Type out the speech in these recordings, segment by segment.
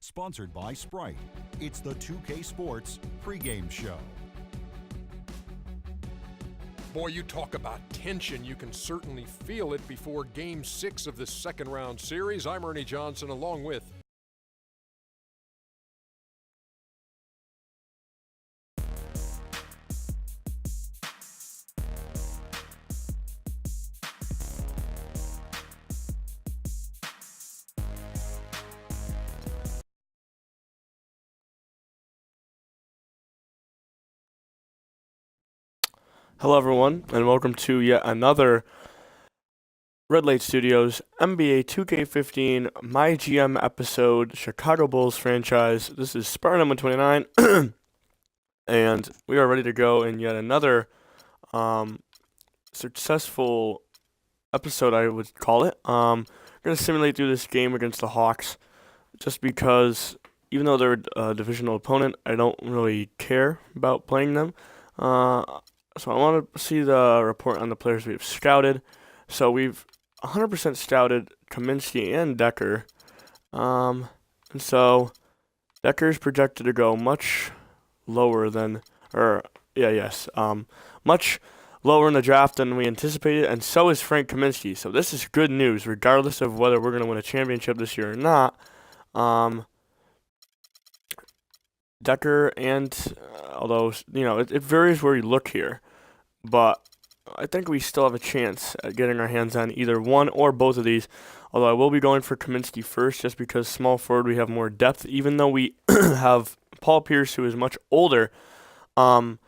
Sponsored by Sprite. It's the 2K Sports pregame show. Boy, you talk about tension. You can certainly feel it before Game 6 of this second round series. I'm Ernie Johnson along with Hello everyone, and welcome to yet another Red Light Studios NBA 2K15 MyGM episode, Chicago Bulls franchise. This is Spartan number 29, and we are ready to go in yet another successful episode, I would call it. I'm going to simulate through this game against the Hawks, just because even though they're a divisional opponent, I don't really care about playing them. So I want to see the report on the players we've scouted. So we've 100% scouted Kaminsky and Decker. And so Decker's projected to go much lower than, much lower in the draft than we anticipated, and so is Frank Kaminsky. So this is good news, regardless of whether we're going to win a championship this year or not. Decker and, although, it varies where you look here, but I think we still have a chance at getting our hands on either one or both of these, although I will be going for Kaminsky first, just because small forward we have more depth, even though we have Paul Pierce, who is much older, and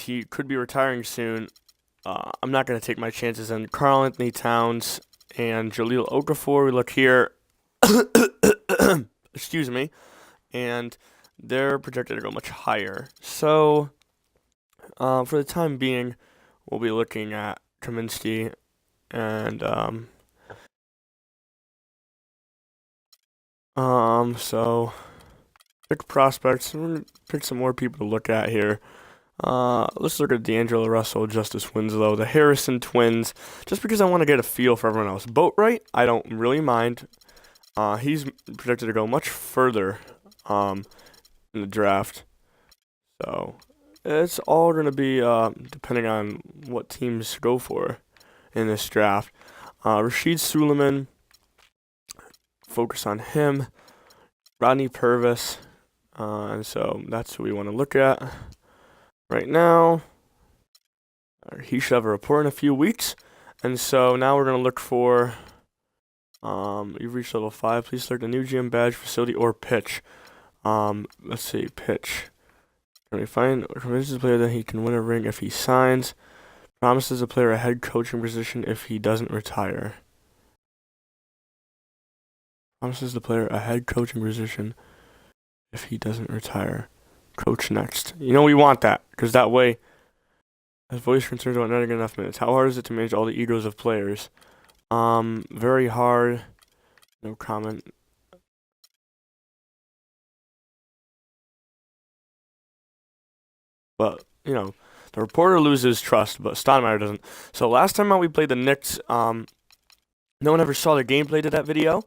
he could be retiring soon. I'm not going to take my chances on Karl Anthony Towns and Jahlil Okafor. We look here, excuse me, and they're projected to go much higher. So, for the time being, we'll be looking at Kaminsky and, so, pick prospects. We're going to pick some more people to look at here. Let's look at D'Angelo Russell, Justice Winslow, the Harrison twins, just because I want to get a feel for everyone else. Boatwright, I don't really mind. He's projected to go much further, in the draft. So it's all going to be depending on what teams go for in this draft. Rashid Suleiman, focus on him. Rodney Purvis, and so that's who we want to look at right now. He should have a report in a few weeks, and so now we're going to look for you've reached level 5. Please select a new gym badge, facility, or pitch. Let's see, pitch. Can we convinces the player that he can win a ring if he signs? Promises the player a head coaching position if he doesn't retire. Promises the player a head coaching position if he doesn't retire. Coach next. We want that, because that way, as voice concerns about not getting enough minutes. How hard is it to manage all the egos of players? Very hard. No comment. But, the reporter loses trust, but Stoudemire doesn't. So last time out we played the Knicks, no one ever saw the gameplay to that video,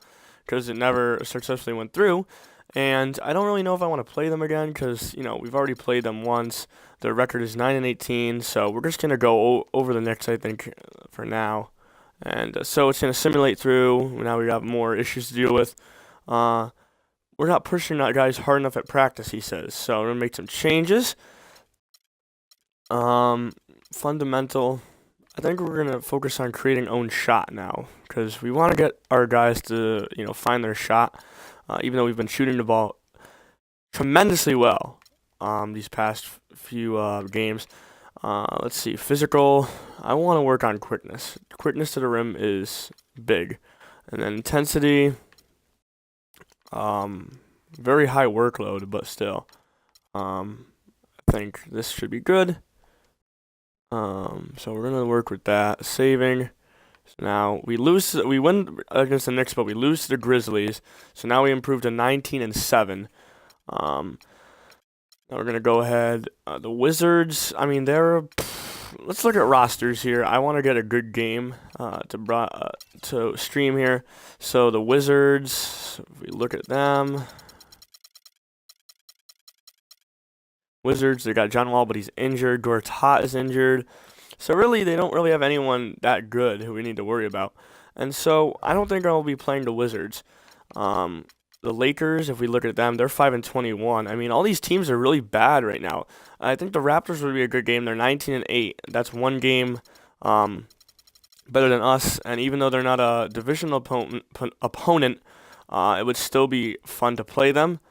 because it never successfully went through. And I don't really know if I want to play them again, because, we've already played them once. Their record is 9-18, so we're just going to go over the Knicks, I think, for now. And so it's going to simulate through. Now we got more issues to deal with. We're not pushing that guys hard enough at practice, he says. So we're going to make some changes. Fundamental. I think we're going to focus on creating own shot now, because we want to get our guys to, find their shot, even though we've been shooting the ball tremendously well these past few games. Let's see, physical. I want to work on quickness. Quickness to the rim is big. And then intensity, very high workload, but still. I think this should be good. So we're gonna work with that. Saving. So now we win against the Knicks, but we lose to the Grizzlies. So now we improve to 19-7. Now we're gonna go ahead. The Wizards. I mean, they're let's look at rosters here. I want to get a good game to stream here. So the Wizards, if we look at them. Wizards, they got John Wall, but he's injured. Gortat is injured. So really, they don't really have anyone that good who we need to worry about. And so I don't think I'll be playing the Wizards. The Lakers, if we look at them, they're 5-21. I mean, all these teams are really bad right now. I think the Raptors would be a good game. They're 19-8. That's one game better than us. And even though they're not a divisional opponent, it would still be fun to play them.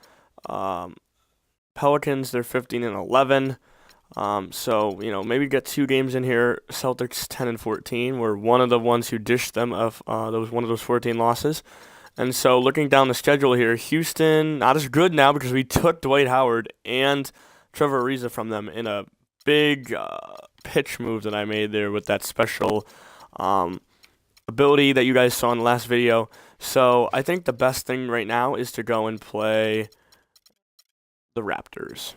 Pelicans, they're 15-11. So, you know, maybe get 2 games in here. Celtics 10-14. We're one of the ones who dished them of one of those 14 losses. And so looking down the schedule here, Houston, not as good now because we took Dwight Howard and Trevor Ariza from them in a big pitch move that I made there with that special ability that you guys saw in the last video. So I think the best thing right now is to go and play the Raptors.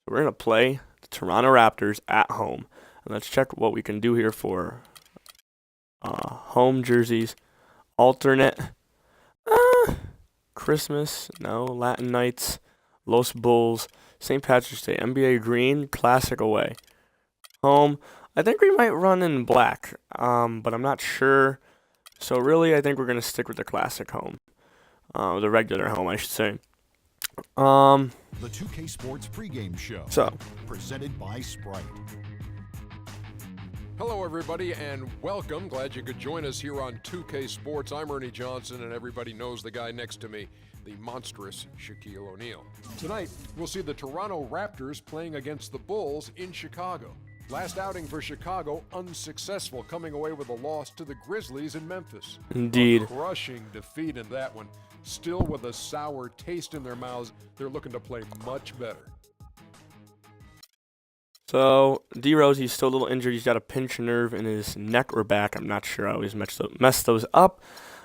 We're going to play the Toronto Raptors at home. And let's check what we can do here for home jerseys. Alternate. Christmas. No. Latin Nights. Los Bulls. St. Patrick's Day. NBA Green. Classic away. Home. I think we might run in black. But I'm not sure. So really, I think we're going to stick with the classic home. The regular home, I should say. The 2K Sports pregame show. So, presented by Sprite. Hello, everybody, and welcome. Glad you could join us here on 2K Sports. I'm Ernie Johnson, and everybody knows the guy next to me, the monstrous Shaquille O'Neal. Tonight, we'll see the Toronto Raptors playing against the Bulls in Chicago. Last outing for Chicago, unsuccessful, coming away with a loss to the Grizzlies in Memphis. Indeed. A crushing defeat in that one. Still with a sour taste in their mouths, they're looking to play much better. So, D-Rose, he's still a little injured. He's got a pinched nerve in his neck or back. I'm not sure. I always mess those up.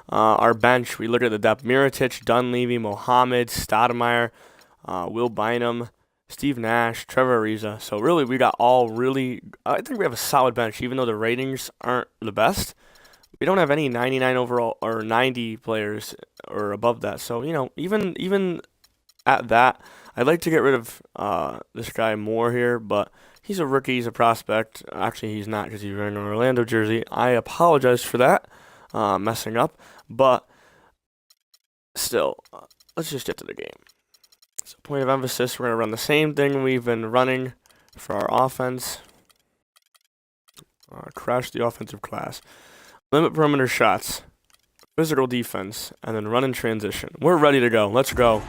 Our bench, we look at the depth. Mirotic, Dunleavy, Mohammed, Stoudemire, Will Bynum, Steve Nash, Trevor Ariza. So, really, we got I think we have a solid bench, even though the ratings aren't the best. We don't have any 99 overall or 90 players or above that. So, you know, even at that, I'd like to get rid of this guy Moore here, but he's a rookie, he's a prospect. Actually, he's not because he's wearing an Orlando jersey. I apologize for that, messing up. But still, let's just get to the game. So, point of emphasis, we're going to run the same thing we've been running for our offense. Crash the offensive class. Limit perimeter shots, physical defense, and then run in transition. We're ready to go. Let's go.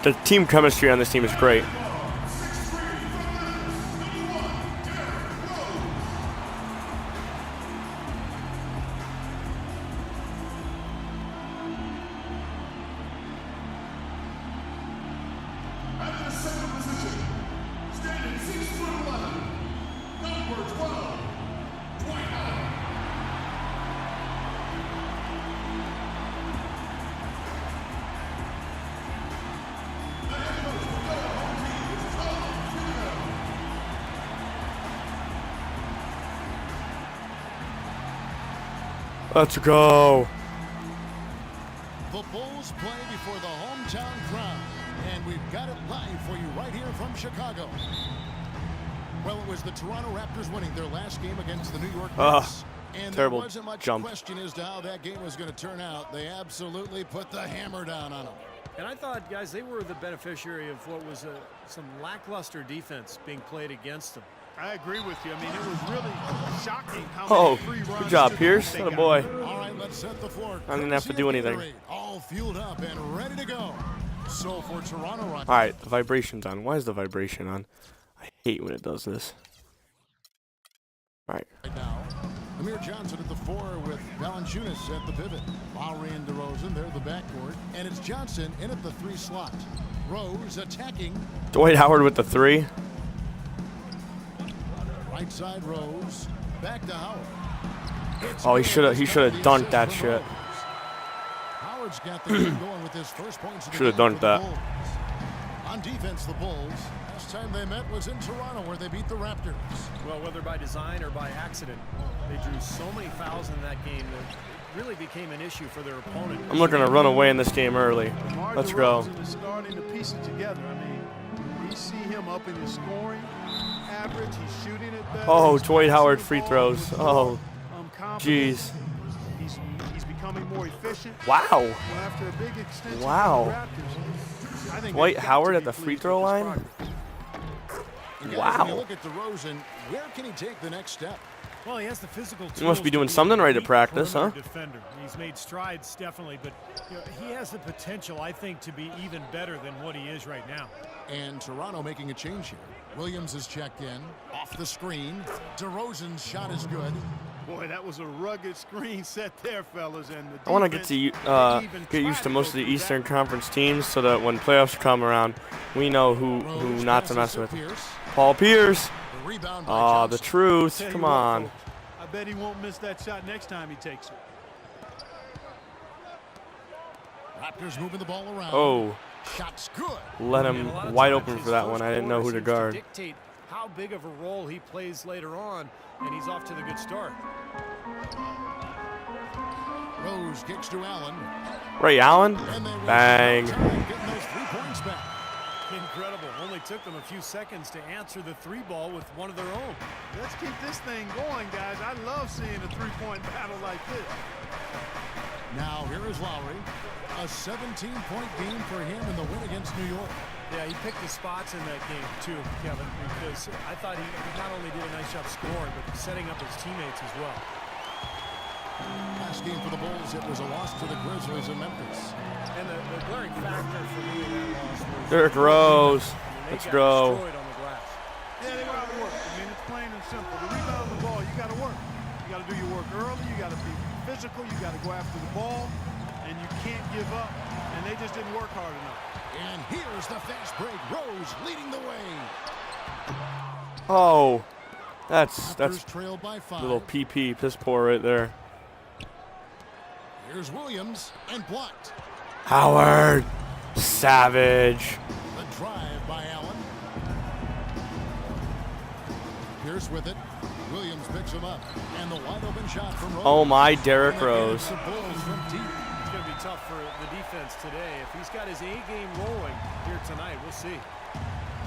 The team chemistry on this team is great. Let's go. The Bulls play before the hometown crowd, and we've got it live for you right here from Chicago. Well, it was the Toronto Raptors winning their last game against the New York Knicks. And terrible there wasn't much jump. question as to how that game was going to turn out. They absolutely put the hammer down on them. And I thought, guys, they were the beneficiary of what was some lackluster defense being played against them. I agree with you. I mean, it was really shocking how Oh, many free runs. good job, Pierce. they Atta got. boy. All right, let's set the floor. I didn't have to do anything. All fueled up and ready to go. So for Toronto right All right, the vibration's on. Why is the vibration on? I hate when it does this. All right. now, Amir Johnson at the 4 with Valanciunas at the pivot. Lowry and DeRozan, they're the backcourt. And it's Johnson in at the 3 slot. Rose attacking. Dwight Howard with the 3. Right side Rose. Back to Howard. Oh, he should have dunked that shit. Howard's got the game going with his first points. Should have dunked that. On defense, the Bulls. Last time they met was in Toronto, where they beat the Raptors. Well, whether by design or by accident, they drew so many fouls in that game that it really became an issue for their opponent. I'm looking to run away in this game early. DeMar Let's go. DeRozan is starting to piece it together. I mean, we see him up in his scoring average. He's shooting it better. Oh, He's Dwight passing Howard the free ball throws. with Oh, more, confidence. jeez. He's becoming more efficient. Wow. Well, after a big extension Wow. for the Raptors, I think Dwight they've got Howard to at be the free pleased throw with this line? progress. And guys, Wow. when you look at DeRozan, where can he take the next step? Well, he has the physical tools. He must be to doing a something right at elite practice, huh? perimeter defender. He's made strides, definitely, but he has the potential, I think, to be even better than what he is right now. And Toronto making a change here. Williams is checked in. Off the screen. DeRozan's shot is good. Boy, that was a rugged screen set there, fellas. And the I want to get get used to most of the Eastern Conference teams so that when playoffs come around, we know who not to mess with. Paul Pierce. The rebound by Ah, the Johnson. truth. Tell you Come what, on. folks, I bet he won't miss that shot next time he takes it. Raptors moving the ball around. Oh, Shot's good. let And a him lot of wide times open his for that first one. I didn't know who to quarter seems guard. dictate how big of a role he plays later on, and he's off to the good start. Rose kicks to Allen. Ray Allen. And they run Bang. out of time, getting those 3 points back. Incredible. Only took them a few seconds to answer the 3 ball with one of their own. Let's keep this thing going, guys. I love seeing a three-point battle like this. Now here is Lowry. A 17-point game for him in the win against New York. Yeah, he picked the spots in that game too, Kevin, because I thought he not only did a nice job scoring, but setting up his teammates as well. Last game for the Bulls, it was a loss to the Grizzlies in Memphis. And the glaring factor for me in that loss was Derrick Rose. they Let's got go. destroyed on the glass. Yeah, they got to work. I mean, it's plain and simple. The rebound the ball, you got to work. You got to do your work early. You got to be physical. You got to go after the ball, and you can't give up. And they just didn't work hard enough. And here's the fast break. Rose leading the way. Oh, that's Raptors trailed by 5. little PP piss poor right there. Here's Williams and blocked. Howard, savage. The drive by Allen. Pierce with it. Williams picks him up. And the wide open shot from Rose. Oh my, Derrick And again, Rose. it's the Bulls from deep. It's going to be tough for the defense today. If he's got his A game rolling here tonight, we'll see.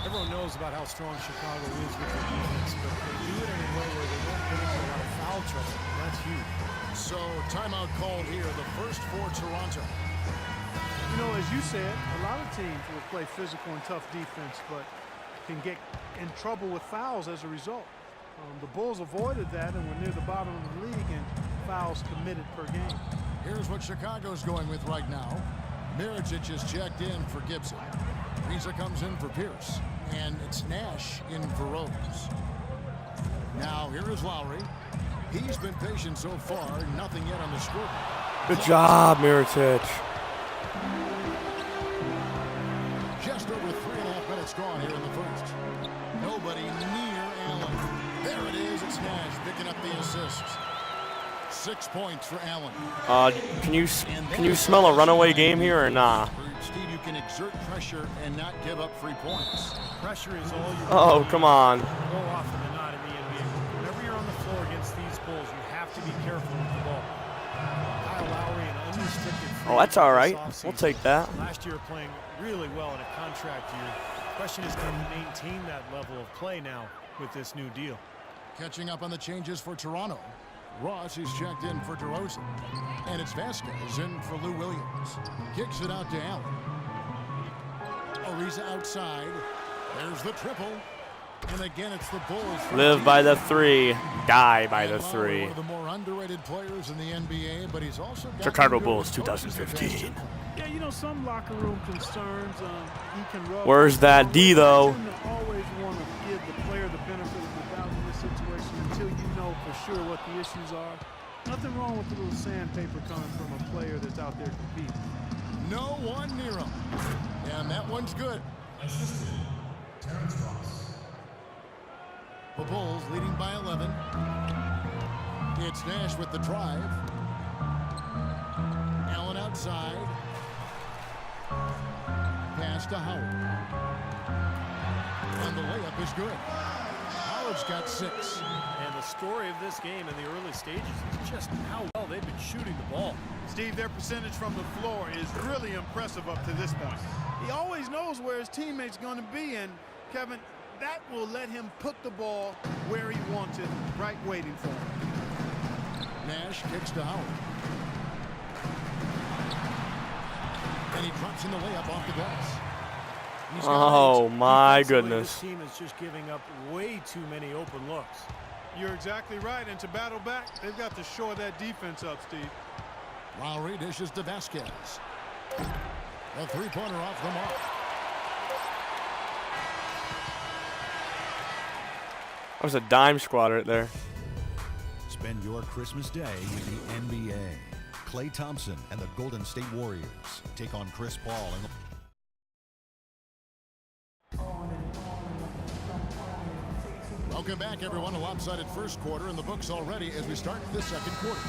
Everyone knows about how strong Chicago is with their defense, but they do it in a way where they don't get into a lot of foul trouble. And that's huge. So timeout called here, the first for Toronto. You know, as you said, a lot of teams will play physical and tough defense, but can get in trouble with fouls as a result. The Bulls avoided that and were near the bottom of the league in fouls committed per game. Here's what Chicago's going with right now. Mirotic is checked in for Gibson. Reza comes in for Pierce. And it's Nash in for Rose. Now here is Lowry. He's been patient so far. Nothing yet on the scoreboard. Good job, Mirotic. Just over 3.5 minutes gone here in the first. Nobody near Allen. There it is. It's Nash picking up the assist. 6 points for Allen. Can you smell a runaway game here or nah? Steve, you can exert pressure and not give up 3 points. Pressure is all you Oh, come on. More often than not in the NBA. Whenever you're on the floor against these Bulls, you have to be careful with the ball. Kyle Lowry, an unrestricted free Oh, that's all right. this We'll offseason. take that. Last year playing really well in a contract year. Question is, can he maintain that level of play now with this new deal? Catching up on the changes for Toronto. Ross is checked in for DeRozan. And it's Vasquez in for Lou Williams. Kicks it out to Allen. Ariza outside. There's the triple. And again, it's the Bulls. Live by the 3, die by the 3. One of the more underrated players in the NBA, but he's also got Chicago Bulls 2015. Yeah, you know, some locker room concerns. He can rub. Where's that D, though? You tend to always want to give the player the benefit of the doubt in this situation until you know for sure what the issues are. Nothing wrong with a little sandpaper coming from a player that's out there competing. No one near him. And that one's good. The Bulls leading by 11. It's Nash with the drive. Allen outside. Pass to Howard. And the layup is good. Howard's got 6. And the story of this game in the early stages is just how well they've been shooting the ball. Steve, their percentage from the floor is really impressive up to this point. He always knows where his teammate's going to be, and Kevin, that will let him put the ball where he wants it, right waiting for him. Nash kicks to Howard. And he drops in the layup off the glass. Oh, my goodness. This team is just giving up way too many open looks. You're exactly right, and to battle back, they've got to shore that defense up, Steve. Lowry dishes to Vasquez. A three-pointer off the mark. That was a dime squad right there. Spend your Christmas day with the NBA. Klay Thompson and the Golden State Warriors take on Chris Paul and the Welcome back, everyone. A lopsided first quarter in the books already as we start the second quarter.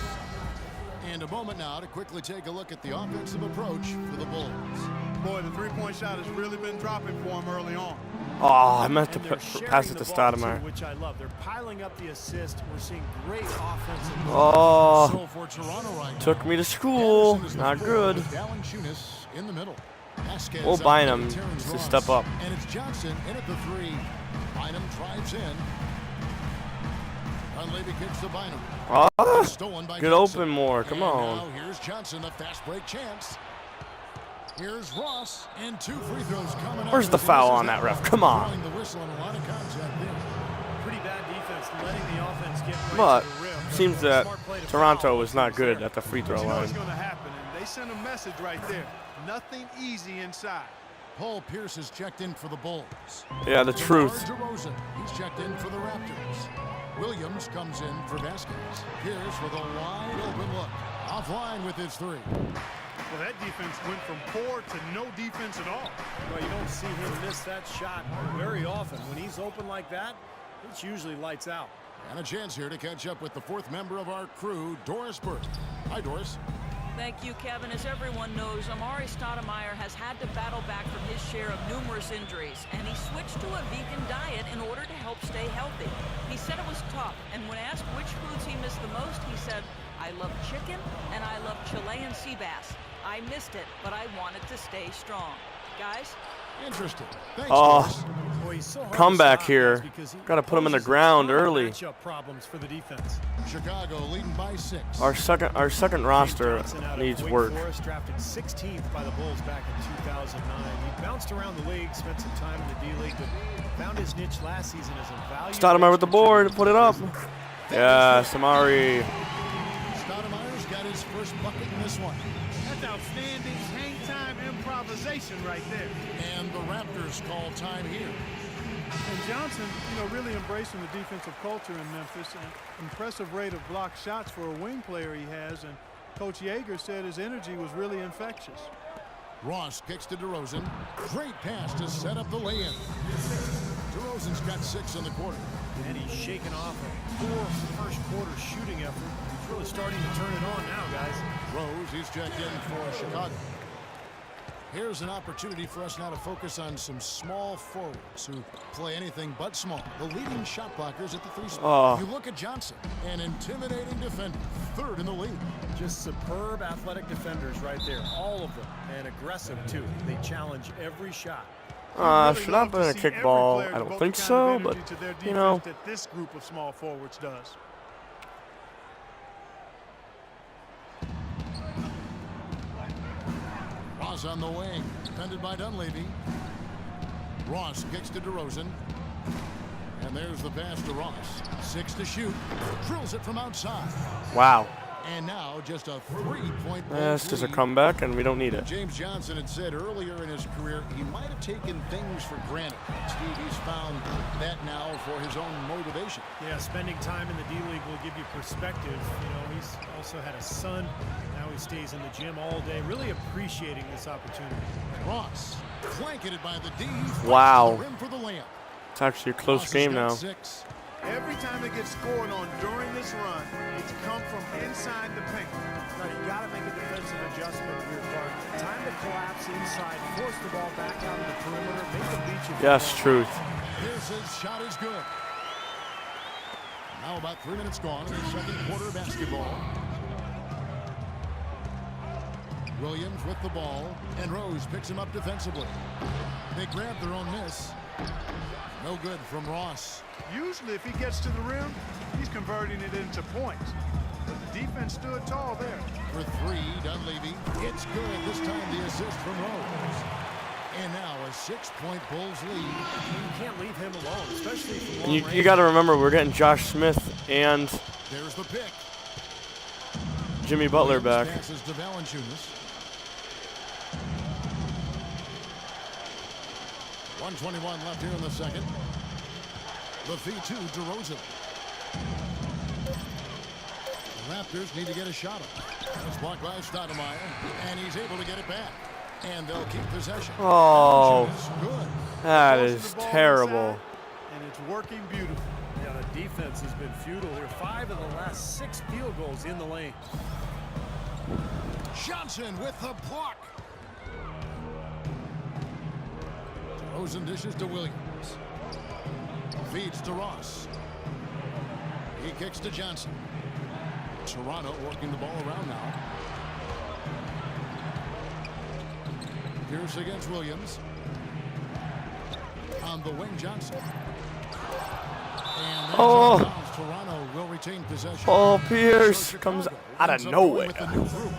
And a moment now to quickly take a look at the offensive approach for the Bulls. Boy, the three-point shot has really been dropping for him early on. Oh, I meant to pass it to Stoudemire, Stoudemire. which I love. They're piling up the assist. We're seeing great offensive. Oh, So for Toronto right now, took me to school. Anderson is the Not four good. with Valanciunas in the middle. Vasquez We'll out Bynum to Terrence to Ross. step up. And it's Johnson in at the 3. Bynum drives in. Dunleavy kicks to Bynum. Oh, Stolen by get Johnson. open more. Come And on. now here's Johnson, the fast break chance. Here's Ross, and 2 free throws coming up. Where's the foul on that ref? Come on. Throwing the whistle and a lot of contact there. Pretty bad defense, letting the offense get right But to the rim. seems that Smart play to Toronto foul. was not good at the free throw You know line. what's going to happen, and they send a message right there. Nothing easy inside. Paul Pierce is checked in for the Bulls. Yeah, the truth. DeMar DeRozan, he's checked in for the Raptors. Williams comes in for Vasquez. Pierce with a wide open look. Offline with his 3. Well, that defense went from poor to no defense at all. Well, you don't see him miss that shot very often. When he's open like that, it's usually lights out. And a chance here to catch up with the 4th member of our crew, Doris Burke. Hi, Doris. Thank you, Kevin. As everyone knows, Amari Stoudemire has had to battle back from his share of numerous injuries, and he switched to a vegan diet in order to help stay healthy. He said it was tough, and when asked which foods he missed the most, he said, "I love chicken and I love Chilean sea bass. I missed it, but I wanted to stay strong." Guys? Interesting. Thanks, Oh. Doris. Boy, he's so hard Come to back stop, here. guys, because he Gotta put him in the poses a ground ton of early. matchup problems for the defense. Chicago leading by 6. Our second roster Johnson out of needs Wake work. Forest, drafted 16th by the Bulls back in 2009. He bounced around the league, spent some time in the D-League, but found his niche last season as a value. Stoudemire with the board. Put it up. Yeah, Samari. Stoudemire's got his first bucket in this one. That's outstanding hang-time improvisation right there. And the Raptors call time here. And Johnson, really embracing the defensive culture in Memphis. An impressive rate of blocked shots for a wing player he has. And Coach Yeager said his energy was really infectious. Ross kicks to DeRozan. Great pass to set up the lay-in. DeRozan's got 6 in the quarter. And he's shaken off a poor first quarter shooting effort. He's really starting to turn it on now, guys. Rose, he's checked in for Chicago. Here's an opportunity for us now to focus on some small forwards who play anything but small. The leading shot blockers at the 3 spot. You look at Johnson, an intimidating defender, 3rd in the league. Just superb athletic defenders right there, all of them, and aggressive too. They challenge every shot. Should not have been a kickball. I don't think so, but that this group of small forwards does. Ross on the wing, defended by Dunleavy. Ross kicks to DeRozan. And there's the pass to Ross. 6 to shoot. Drills it from outside. Wow. And now just a 3-point That's just a comeback, and we don't need it. James Johnson had said earlier in his career he might have taken things for granted. Steve, he's found that now for his own motivation. Yeah, spending time in the D-League will give you perspective. You know, he's also had a son. Now he stays in the gym all day, really appreciating this opportunity. Ross flanking it by the D. Wow. Rim for the layup. It's actually a close game now. 6. Every time it gets scored on during this run, it's come from inside the paint. Now, you got to make a defensive adjustment here, Clark. Time to collapse inside, force the ball back out of the perimeter, make them beat you. Yes, truth. Here's his shot is good. Now about 3 minutes gone in the second quarter of basketball. Williams with the ball, and Rose picks him up defensively. They grab their own miss. No good from Ross. Usually, if he gets to the rim, he's converting it into points. But the defense stood tall there. For 3, Dunleavy. It's good. This time the assist from Rose. And now a 6-point Bulls lead. You can't leave him alone, especially from long You range. got to remember, we're getting Josh Smith and There's the pick. Jimmy Butler Williams back. passes to Valanciunas. 1:21 left here in the second. The feed to DeRozan. The Raptors need to get a shot up. It's blocked by Stoudemire, and he's able to get it back. And they'll keep possession. Oh, Good. that Forcing is the ball terrible. inside, and it's working beautifully. Yeah, the defense has been futile here. 5 of the last 6 field goals in the lane. Johnson with the block. DeRozan dishes to Williams. Feeds to Ross. He kicks to Johnson. Toronto working the ball around now. Pierce against Williams. On the wing, Johnson. And that's out of bounds. Toronto will retain possession. Paul Pierce So comes Chicago out of ends up going nowhere. with the new group.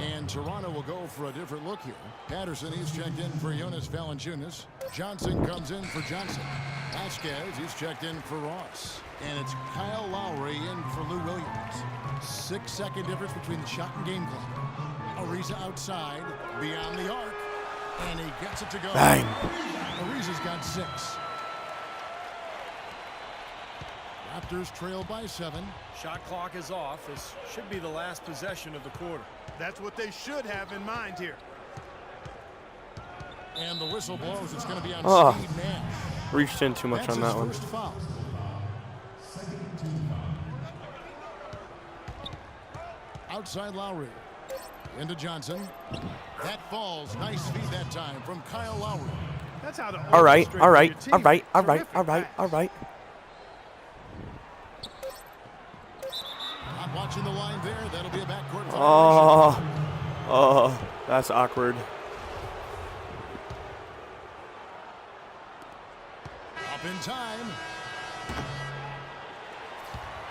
And Toronto will go for a different look here. Patterson, he's checked in for Jonas Valanciunas. Johnson comes in for Johnson. Vasquez, he's checked in for Ross. And it's Kyle Lowry in for Lou Williams. 6-second difference between the shot and game clock. Ariza outside, beyond the arc, and he gets it to go. Bang. Ariza's got 6. Raptors trail by 7. Shot clock is off. This should be the last possession of the quarter. That's what they should have in mind here. And the whistle blows. It's going to be on Oh. Steve Nash. Reached in too much That's on his that one. first foul. Outside Lowry. Into Johnson. That falls. Nice feed that time from Kyle Lowry. That's how to All right, orchestrate all for right, your team. all right, all right, Terrific all right, pass. all right. Not watching the line there. That'll be a backcourt violation. Oh, that's awkward. Up in time.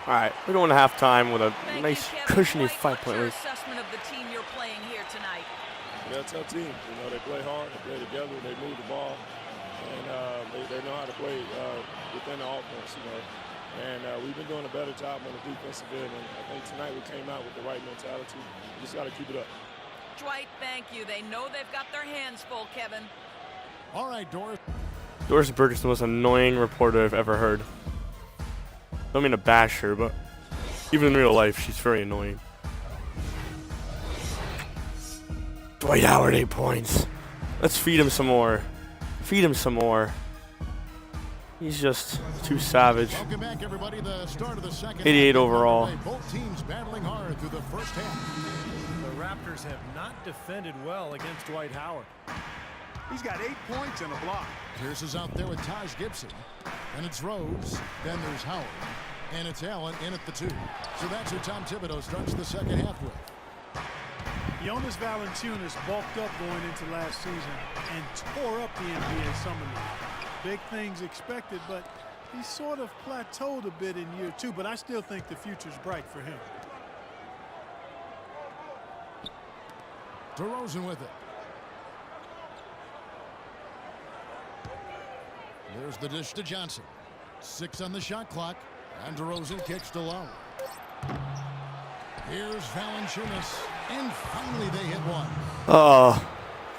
All right, we're going to halftime with a Thank nice, you, Kevin. cushiony Dwight, 5-point lead. What's your assessment of the team you're playing here tonight? They're a tough team. You know, they play hard, they play together, they move the ball, and they know how to play within the offense, you know. And we've been doing a better job on the defensive end, and I think tonight we came out with the right mentality. We just got to keep it up. Dwight, thank you. They know they've got their hands full, Kevin. All right, Doris. Doris Burke is the most annoying reporter I've ever heard. Don't mean to bash her, but even in real life, she's very annoying. Dwight Howard, 8 points. Let's feed him some more. Feed him some more. He's just too savage. Welcome back, everybody. The start of the second 88 half. overall. Both teams battling hard through the first half. The Raptors have not defended well against Dwight Howard. He's got 8 points and a block. Pierce is out there with Taj Gibson. And it's Rose. Then there's Howard. And it's Allen in at the 2. So that's who Tom Thibodeau starts the second half with. Jonas Valanciunas bulked up going into last season and tore up the NBA Summer League. Big things expected, but he sort of plateaued a bit in year 2, but I still think the future's bright for him. DeRozan with it. There's the dish to Johnson. 6 on the shot clock. And DeRozan kicks to Lowry. Here's Valanciunas. And finally they hit one. Oh,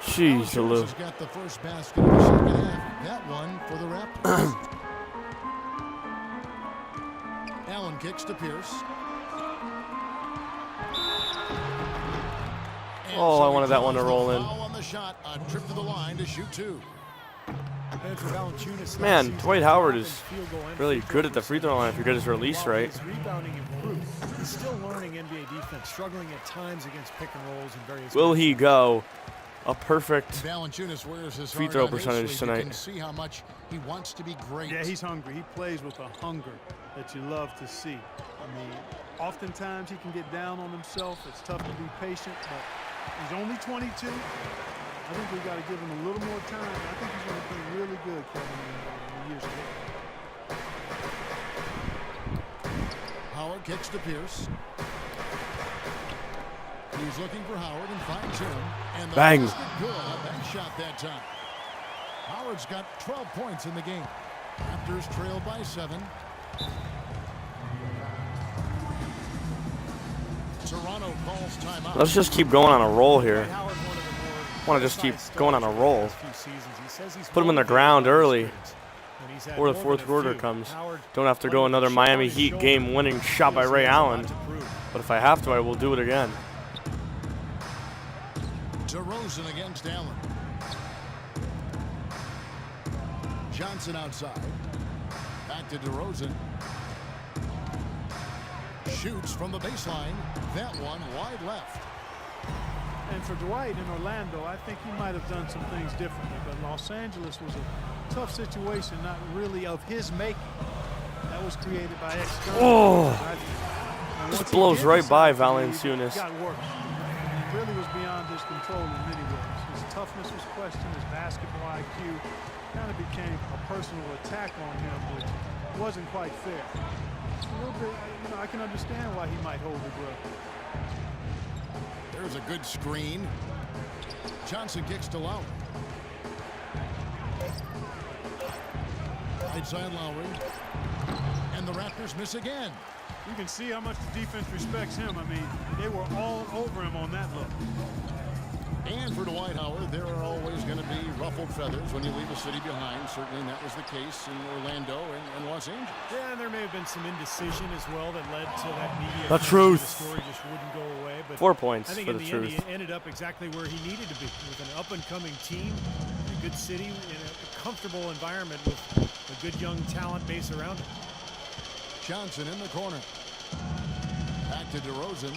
jeez, Valanciunas has got the first basket of the second half. That one for the Raptors. Allen kicks to Pierce. And Oh, so I he wanted that one to draws the roll in. foul on the shot. A trip to the line to shoot 2. Man, Dwight Howard is really good at the free throw line if you get his release right. His rebounding improved. He's still learning NBA defense, struggling at times against pick and rolls and various. Will he go a perfect Valanciunas wears his free heart throw on his percentage sleeve. tonight? You can see how much he wants to be great. Yeah, he's hungry. He plays with a hunger that you love to see. I mean, oftentimes he can get down on himself. It's tough to be patient, but he's only 22. I think we got to give him a little more time. I think he's going to be really good, Kevin, in the years ahead. Howard kicks to Pierce. He's looking for Howard and finds him. And the Bang. basket good. A bank shot that time. Howard's got 12 points in the game. Raptors trail by 7. Toronto calls timeout. Let's just keep going on a roll here. I want to just keep going on a roll. Put him in the ground early before the fourth quarter comes. Don't have to go another Miami Heat game-winning shot by Ray Allen. But if I have to, I will do it again. DeRozan against Allen. Johnson outside. Back to DeRozan. Shoots from the baseline. That one wide left. And for Dwight in Orlando, I think he might have done some things differently. But Los Angeles was a tough situation, not really of his making. That was created by external. Oh, just blows right by Valanciunas. Got work. It really was beyond his control in many ways. His toughness was questioned. His basketball IQ kind of became a personal attack on him, which wasn't quite fair. A little bit, you know, I can understand why he might hold the grudge. There's a good screen. Johnson kicks to Lowry. Right side Lowry. And the Raptors miss again. You can see how much the defense respects him. I mean, they were all over him on that look. And for Dwight Howard, there are always going to be ruffled feathers when you leave a city behind. Certainly that was the case in Orlando and Los Angeles. Yeah, and there may have been some indecision as well that led to that media. The truth. The story just wouldn't go away. But 4 points I think for in the the truth. end, he ended up exactly where he needed to be, with an up-and-coming team, a good city, in a comfortable environment with a good young talent base around him. Johnson in the corner. Back to DeRozan.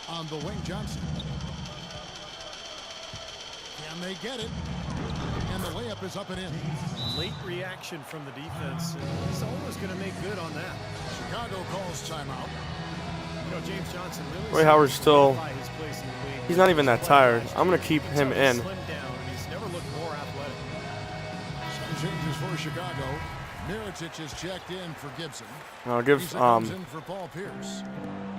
On the wing, Johnson. Can they get it? And the layup is up and in. Late reaction from the defense. He's always going to make good on that. Chicago calls timeout. You know, James Johnson really Roy Howard's still, solidified his place in the league. he's not even that tired. I'm going to keep him in. Slimmed down, and he's never looked more athletic. Some changes for Chicago. Mirotic is checked in for Gibson. I'll give Lisa comes in for Paul Pierce.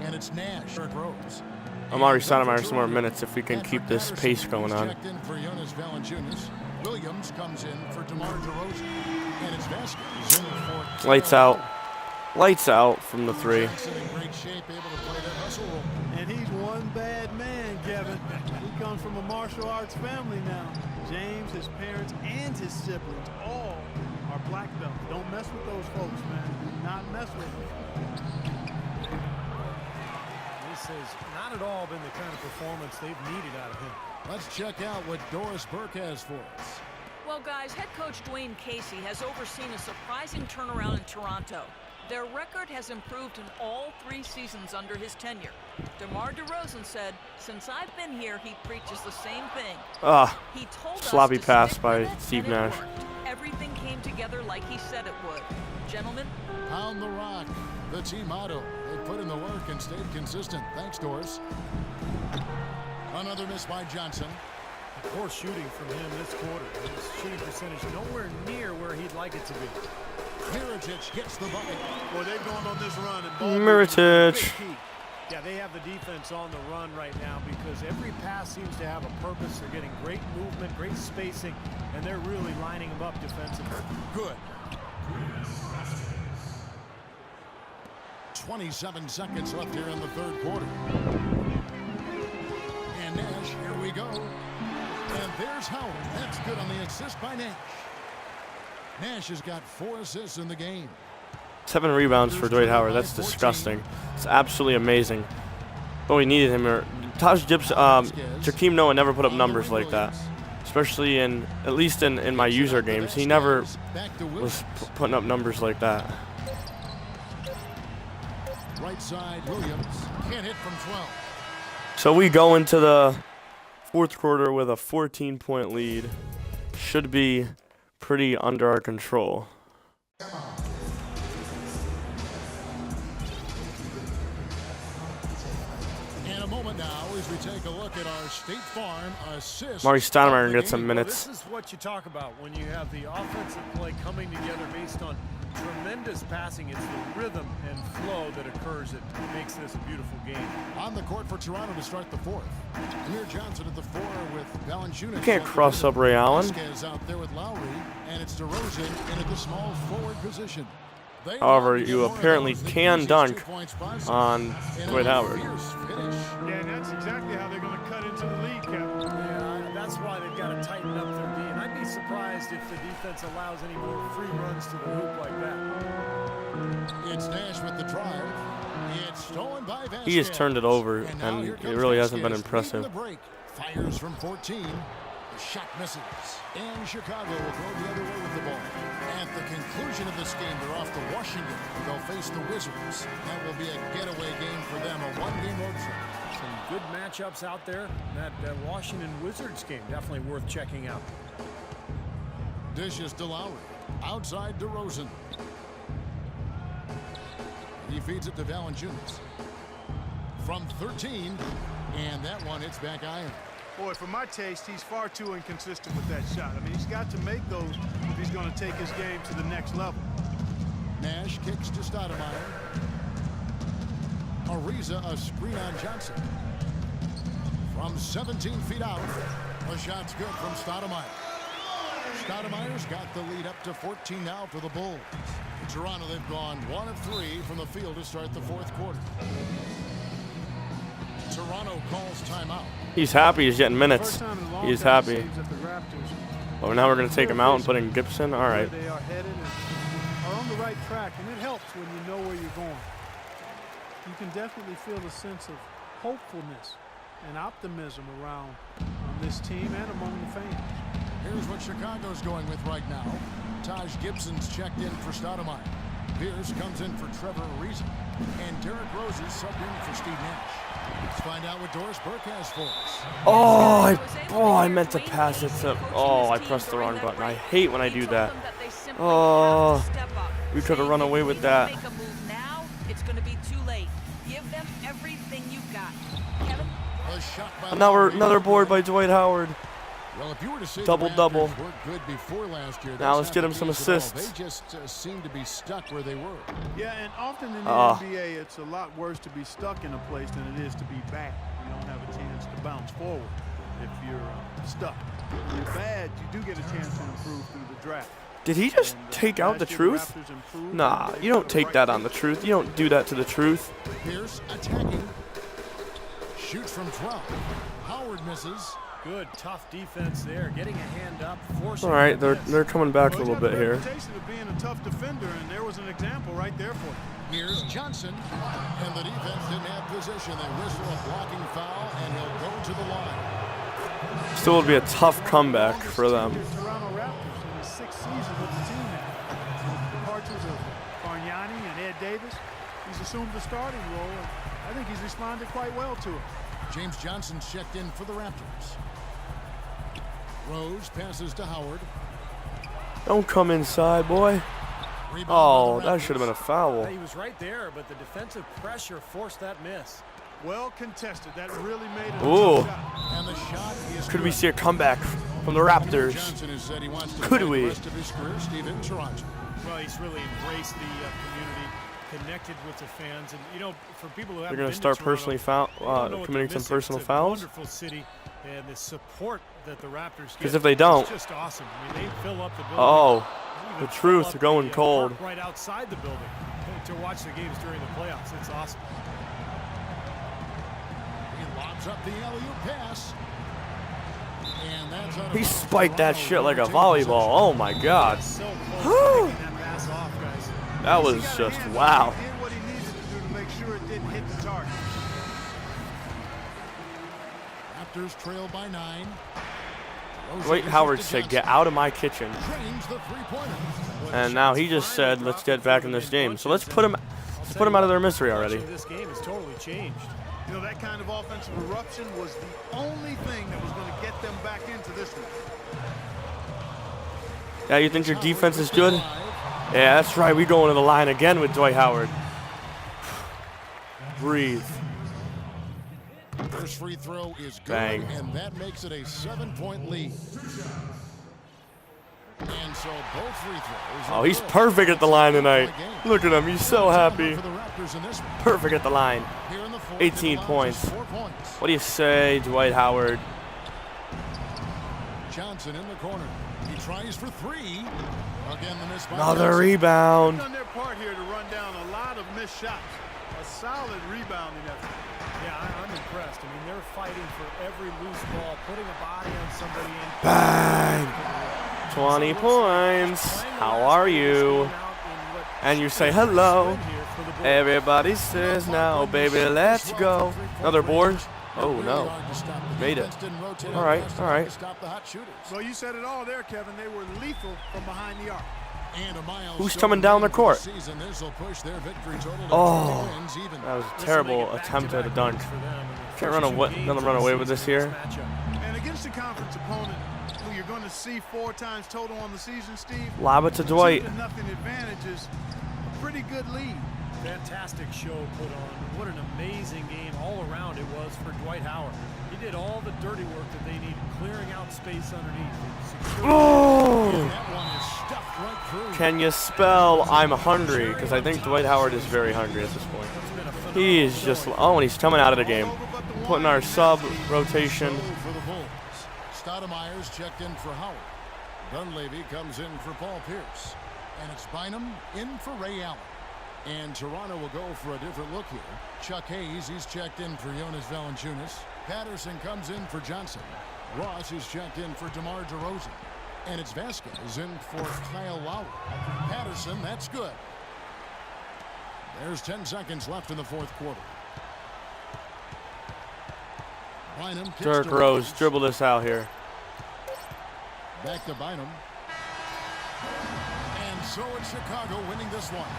And it's Nash. Rose. Amari Stoudemire some more minutes if we can keep this pace going on. Checked in for Jonas Valanciunas. Williams comes in for DeMar DeRozan. And it's Vasquez in for Lights out. Lights out from the 3. Johnson in great shape, able to play that hustle role. And he's one bad man, Kevin. He comes from a martial arts family now. James, his parents, and his siblings all are black belts. Don't mess with those folks, man. Do not mess with them. This has not at all been the kind of performance they've needed out of him. Let's check out what Doris Burke has for us. Well, guys, head coach Dwayne Casey has overseen a surprising turnaround in Toronto. Their record has improved in all 3 seasons under his tenure. DeMar DeRozan said, "Since I've been here, he preaches the same thing." He told sloppy us to pass stick by with it, Steve and it Nash. worked. Everything came together like he said it would. Gentlemen, Pound the rock, the team motto. They put in the work and stayed consistent. Thanks, Doris. Another miss by Johnson. Poor shooting from him this quarter. His shooting percentage nowhere near where he'd like it to be. Mirotic gets the bucket. Boy, they've gone on this run. And Mirotic. Yeah, they have the defense on the run right now because every pass seems to have a purpose. They're getting great movement, great spacing, and they're really lining them up defensively. Good. 27 seconds left here in the third quarter. And Nash, here we go. And there's Howard. That's good on the assist by Nash. Nash has got 4 assists in the game. 7 rebounds for Dwight Howard. That's disgusting. It's absolutely amazing. But we needed him. Taj Gibson, Jakeem Noah never put up numbers like that. Especially at least in my user games. He never was putting up numbers like that. Right side, Williams can't hit from 12. So we go into the fourth quarter with a 14-point lead. Should be pretty under our control. In a moment now, as we take a look at our State Farm assist. Marty Stoudemire gets some minutes. Well, this is what you talk about when you have the offensive play coming together based on tremendous passing. It's the rhythm and flow that occurs that makes this a beautiful game. On the court for Toronto to start the fourth. Amir Johnson at the 4 with Valanciunas. You can't cross up Ray Allen. Vasquez out there with Lowry, and it's DeRozan into the small forward position. However, you apparently can dunk on Dwight Howard. Yeah, and that's exactly how they're going to cut into the lead, Kevin. Yeah, that's why they've got to tighten up their D. And I'd be surprised if the defense allows any more free runs to the hoop like that. It's Nash with the drive. It's stolen by Vasquez. He has turned it over, and it really hasn't been impressive. Fires from 14. The shot misses. And Chicago will go the other way with the ball. At the conclusion of this game, they're off to Washington. They'll face the Wizards. That will be a getaway game for them, a one-game road trip. Some good matchups out there. That Washington Wizards game definitely worth checking out. Dishes to Lowry. Outside DeRozan. He feeds it to Valanciunas. From 13. And that one hits back iron. Boy, for my taste, he's far too inconsistent with that shot. I mean, he's got to make those if he's going to take his game to the next level. Nash kicks to Stoudemire. Ariza, a screen on Johnson. From 17 feet out, the shot's good from Stoudemire. Stoudemire's got the lead up to 14 now for the Bulls. In Toronto, they've gone 1 of 3 from the field to start the fourth quarter. Toronto calls timeout. He's happy he's getting minutes. He's happy. Well, now we're going to take him out and put in Gibson. All right. They are headed and are on the right track, and it helps when you know where you're going. You can definitely feel a sense of hopefulness and optimism around this team and among the fans. Here's what Chicago's going with right now. Taj Gibson's checked in for Stoudemire. Pierce comes in for Trevor Ariza. And Derrick Rose is subbed in for Steve Nash. Let's find out what Doris Burke has for us. I meant to pass it to. Oh, I pressed the wrong button. I hate when I do that. Oh, we could have run away with that. Make a move now, it's going to be too late. Give them everything you've got. Kevin? Another board by Dwight Howard. Well, if you were to say Double-double. were good before last year, Now let's get him some assists. They just seem to be stuck where they were. Yeah, and often in the NBA, it's a lot worse to be stuck in a place than it is to be bad. You don't have a chance to bounce forward if you're stuck. If you're bad, you do get a chance to improve through the draft. Did he just take out the truth? Nah, you don't take that on the truth. You don't do that to the truth. Pierce attacking. Shoots from 12. Howard misses. Good, tough defense there. Getting a hand up, forcing. All right, they're coming back a little bit here. Reputation of being a tough defender, and there was an example right there for him. Here's Johnson, and the defense didn't have position. They whistle a blocking foul, and he'll go to the line. Still would be a tough comeback for them. Toronto Raptors in his 6th season with the team now. The departures of Bargnani and Ed Davis, he's assumed the starting role, and I think he's responded quite well to it. James Johnson's checked in for the Raptors. Rose passes to Howard. Don't come inside, boy. Oh, that should have been a foul. He was right there, but the defensive pressure forced that miss. Well contested. That really made it. Ooh. And the shot is Could we see a comeback from the Raptors? Johnson has said he wants to Could play we? the rest of his career, Steve, in Toronto. Well, he's really embraced the community. connected with the fans. And, you know, for people who They're haven't going been to start to Toronto, personally they don't know what committing they're some missing. personal It's a fouls. wonderful city, and the support that the Raptors get. Because if they don't, it's just awesome. I mean, they fill up the building. oh, Even the fill truth up going the, cold. park right outside the building to watch the games during the playoffs. It's awesome. He lobs up the alley-oop pass. And that's out of He bounds. spiked that Toronto shit like a will take volleyball. Oh my God. So close to taking that pass off, guys. That was just wow. He did what he needed to do to make sure it didn't hit the target. Raptors trail by 9. Dwight Howard said, "Get out of my kitchen." Drains the three-pointer. And now he just said, "Let's get back in this game." So let's put him out of their misery already. This game has totally changed. You know, that kind of offensive eruption was the only thing that was going to get them back into this one. Yeah, you think your defense is good? Yeah, that's right. We going to the line again with Dwight Howard. Breathe. First free throw is good, Bang. and that makes it a 7-point lead. And so both free throws. Oh, he's perfect at the line tonight. Look at him. He's so happy. For the Raptors in this one. Perfect at the line. Here in the fourth, 18 it allows points. just 4 points. What do you say, Dwight Howard? Johnson in the corner. He tries for 3. Again, the miss by Another Johnson. rebound. Done their part here to run down a lot of missed shots. A solid rebounding effort. Yeah, I'm impressed. I mean, they're fighting for every loose ball, putting a body on somebody. Bang. 20 points. How are you? And you say hello. Everybody says now, baby, let's go. Another board. Oh, no. Made it. All right, all right. Well, you said it all there, Kevin. They were lethal from behind the arc. Who's coming down the court? Oh, that was a terrible attempt at a dunk. Can't run away with this here. And against a conference opponent who you're going to see 4 times total on the season, Steve, Lob it to Dwight. 2-0 advantage is a pretty good lead. Fantastic show put on. What an amazing game all around it was for Dwight Howard. He did all the dirty work that they need, clearing out space underneath. Oh! That one is stuffed right through. Can you spell I'm hungry? Because I think Dwight Howard is very hungry at this point. He is just, oh, and he's coming out of the game. Putting our sub rotation. For the Bulls. Stoudemire's checked in for Howard. Dunleavy comes in for Paul Pierce. And it's Bynum in for Ray Allen. And Toronto will go for a different look here. Chuck Hayes, he's checked in for Jonas Valanciunas. Patterson comes in for Johnson. Ross is checked in for DeMar DeRozan. And it's Vasquez in for Kyle Lowry. Patterson, that's good. There's 10 seconds left in the fourth quarter. Bynum kicks Dirk to Rose, dribble this out here. Back to Bynum. And so it's Chicago winning this one.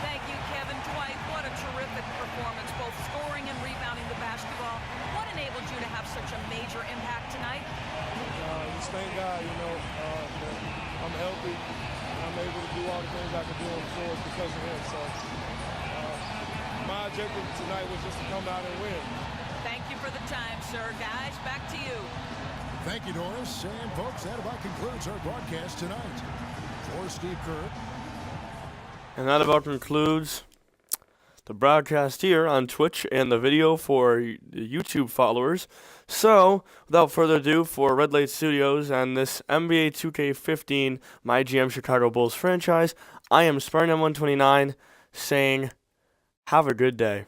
Thank you, Kevin. Dwight, what a terrific performance, both scoring and rebounding the basketball. What enabled you to have such a major impact tonight? Just thank God, that I'm healthy and I'm able to do all the things I can do on the floor because of him. So my objective tonight was just to come out and win. Thank you for the time, sir. Guys, back to you. Thank you, Doris. And folks, that about concludes our broadcast tonight. For Steve Kerr. And that about concludes the broadcast here on Twitch and the video for the YouTube followers. So, without further ado, for Red Light Studios and this NBA 2K15 MyGM Chicago Bulls franchise, I am Spartan129 saying, have a good day.